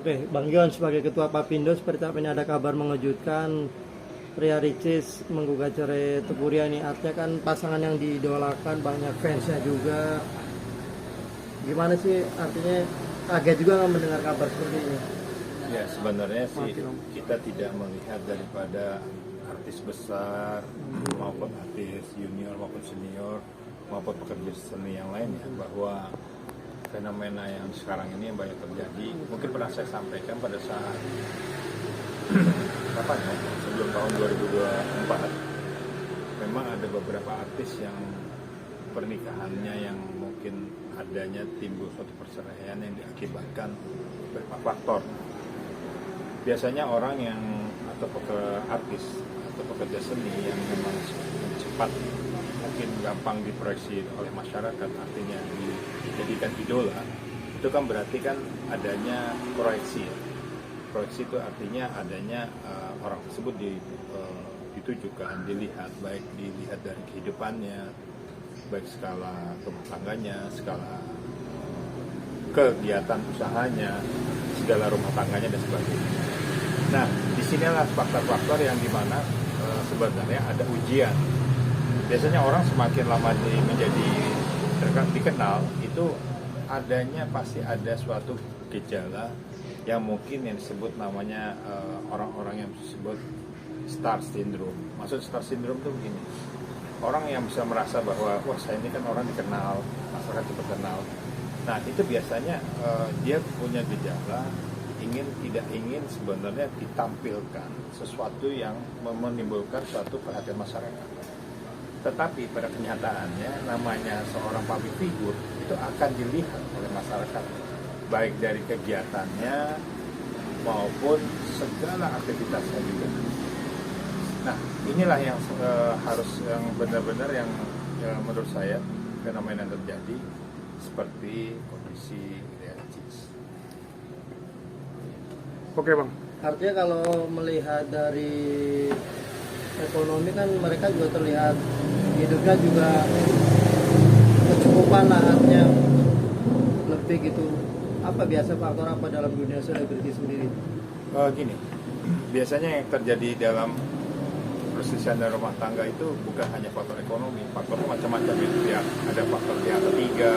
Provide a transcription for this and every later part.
Oke, Bang Yon sebagai Ketua Papindo, seperti apa ini ada kabar mengejutkan, pria Ricis menggugat cerai Teguh Riyani. Artinya kan pasangan yang diidolakan, banyak fansnya juga. Gimana sih artinya, kaget juga nggak mendengar kabar seperti ini? Ya sebenarnya sih kita tidak melihat daripada artis besar maupun artis junior maupun senior maupun pekerja seni yang lain ya, bahwa fenomena yang sekarang ini yang banyak terjadi. Mungkin pernah saya sampaikan pada saat kapan ya, sebelum tahun 2024 memang ada beberapa artis yang pernikahannya yang mungkin adanya timbul suatu perceraian yang diakibatkan beberapa faktor. Biasanya orang yang atau artis atau pekerja seni yang memang cepat mungkin gampang diproyeksi oleh masyarakat, artinya dijadikan idola, itu kan berarti kan adanya proyeksi. Proyeksi itu artinya adanya orang tersebut ditujukan, dilihat, baik dilihat dari kehidupannya, baik skala rumah tangganya, skala kegiatan usahanya, segala rumah tangganya dan sebagainya. Nah, disinilah faktor-faktor yang dimana sebenarnya ada ujian. Biasanya orang semakin lama menjadi dikenal, itu adanya pasti ada suatu gejala yang mungkin yang disebut namanya orang-orang yang disebut star syndrome. Maksud star syndrome itu begini, orang yang bisa merasa bahwa wah saya ini kan orang dikenal, masyarakat cepat kenal. Nah itu biasanya dia punya gejala tidak ingin sebenarnya ditampilkan sesuatu yang menimbulkan suatu perhatian masyarakat. Tetapi pada kenyataannya namanya seorang public figure itu akan dilihat oleh masyarakat, baik dari kegiatannya maupun segala aktivitasnya juga. Nah inilah yang harus yang benar-benar yang menurut saya fenomena yang terjadi seperti kondisi Ricis. Oke Bang. Artinya kalau melihat dari ekonomi kan mereka juga terlihat hidupnya juga kecukupan lah, artinya lebih gitu. Apa biasa faktor apa dalam dunia selebriti sendiri? Gini, biasanya yang terjadi dalam perselisihan dalam rumah tangga itu bukan hanya faktor ekonomi, faktor macam-macam itu ya. Ada faktor pihak ketiga,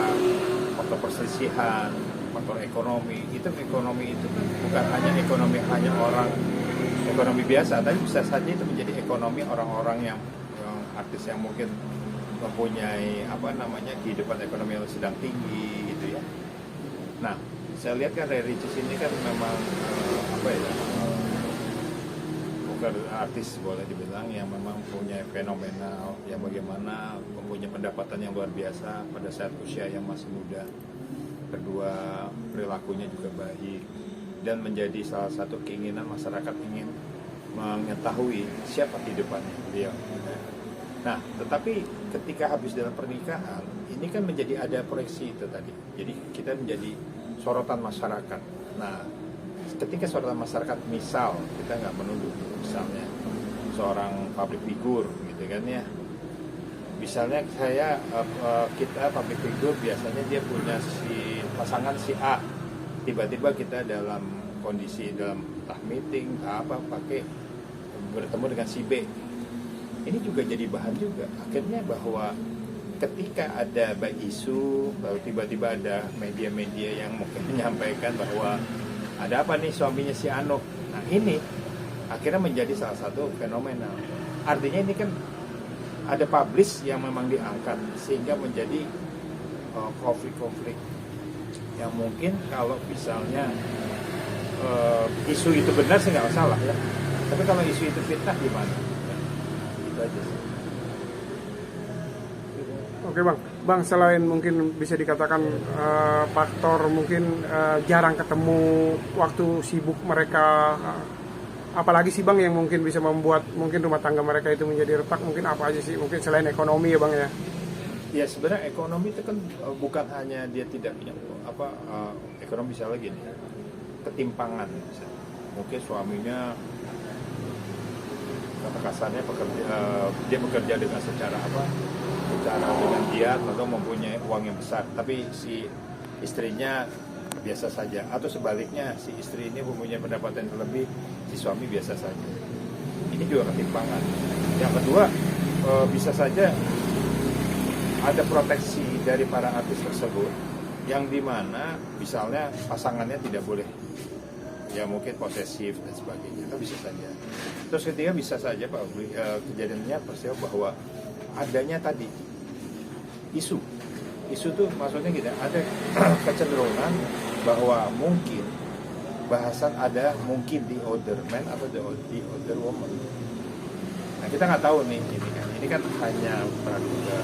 faktor perselisihan, faktor ekonomi. Ekonomi itu kan bukan hanya ekonomi orang ekonomi biasa, tapi bisa saja itu menjadi ekonomi orang-orang yang artis yang mungkin mempunyai kehidupan ekonomi yang sedang tinggi gitu ya. Nah, saya lihat kan Ricis ini kan memang bukan artis boleh dibilang yang memang punya fenomenal yang bagaimana mempunyai pendapatan yang luar biasa pada saat usia yang masih muda. Kedua, perilakunya juga baik dan menjadi salah satu keinginan masyarakat ingin mengetahui siapa kehidupannya beliau. Nah, tetapi ketika habis dalam pernikahan, ini kan menjadi ada proyeksi itu tadi. Jadi kita menjadi sorotan masyarakat. Nah, ketika sorotan masyarakat, misal kita nggak menuduh, misalnya seorang public figure, gitu kan ya. Misalnya kita public figure biasanya dia punya pasangan si A, tiba-tiba kita dalam kondisi dalam meeting bertemu dengan si B. Ini juga jadi bahan juga. Akhirnya bahwa ketika ada baik isu, lalu tiba-tiba ada media-media yang mungkin menyampaikan bahwa ada apa nih suaminya si Anuk. Nah ini akhirnya menjadi salah satu fenomena. Artinya ini kan ada publish yang memang diangkat sehingga menjadi konflik-konflik yang mungkin kalau misalnya isu itu benar sih nggak masalah ya, tapi kalau isu itu fitnah gimana ya, itu aja sih. Oke Bang, selain mungkin bisa dikatakan faktor mungkin jarang ketemu, waktu sibuk mereka, apalagi sih Bang yang mungkin bisa membuat mungkin rumah tangga mereka itu menjadi retak, mungkin apa aja sih, mungkin selain ekonomi ya Bang ya? Ya sebenarnya ekonomi itu kan bukan hanya dia tidak punya ekonomi, bisa lagi nih ketimpangan misalnya. Mungkin suaminya kata kasarnya dia bekerja dengan secara dengan giat atau mempunyai uang yang besar, tapi si istrinya biasa saja, atau sebaliknya si istri ini mempunyai pendapatan yang lebih, si suami biasa saja. Ini juga ketimpangan. Yang kedua, bisa saja ada proteksi dari para artis tersebut yang dimana misalnya pasangannya tidak boleh, ya mungkin posesif dan sebagainya, itu bisa saja. Terus ketiga, bisa saja Pak Ugli, kejadiannya peristiwa bahwa adanya tadi isu tuh maksudnya gitu, ada kecenderungan bahwa mungkin bahasan ada mungkin the other man atau the other woman. Nah kita nggak tahu nih ini kan hanya praduga.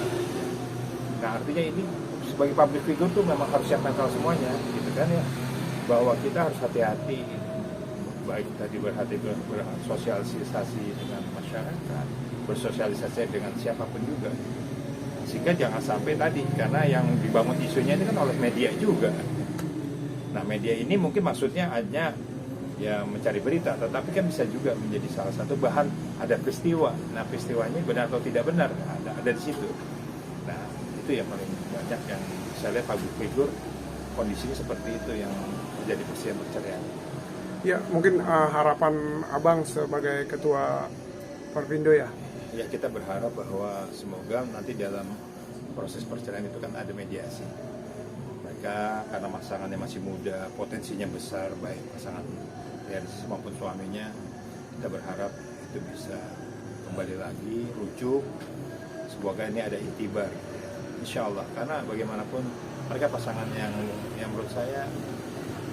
Nah artinya ini sebagai public figure tuh memang harus siap mental semuanya, gitu kan ya, bahwa kita harus hati-hati, baik tadi bersosialisasi dengan masyarakat, bersosialisasi dengan siapapun juga, sehingga jangan sampai tadi, karena yang dibangun isunya ini kan oleh media juga. Nah media ini mungkin maksudnya hanya ya mencari berita, tetapi kan bisa juga menjadi salah satu bahan ada peristiwa. Nah peristiwanya benar atau tidak benar ada di situ. Nah itu yang paling banyak yang saya lihat public figure kondisinya seperti itu yang menjadi perceraian. Ya mungkin harapan Abang sebagai ketua Perpindo ya. Ya kita berharap bahwa semoga nanti dalam proses perceraian itu kan ada mediasi. Mereka karena pasangannya masih muda, potensinya besar, baik pasangan maupun suaminya, kita berharap itu bisa kembali lagi, rujuk. Semoga ini ada itibar, insya Allah. Karena bagaimanapun mereka pasangan yang menurut saya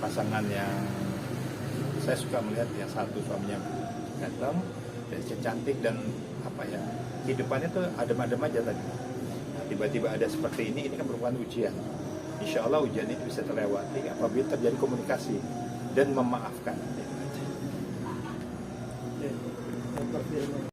pasangan yang saya suka melihat, yang satu suaminya ganteng dan cantik dan apa ya, kehidupannya tuh adem-adem aja tadi. Nah, tiba-tiba ada seperti ini kan merupakan ujian. Insya Allah ujian ini bisa terlewati apabila terjadi komunikasi dan memaafkan. Oke.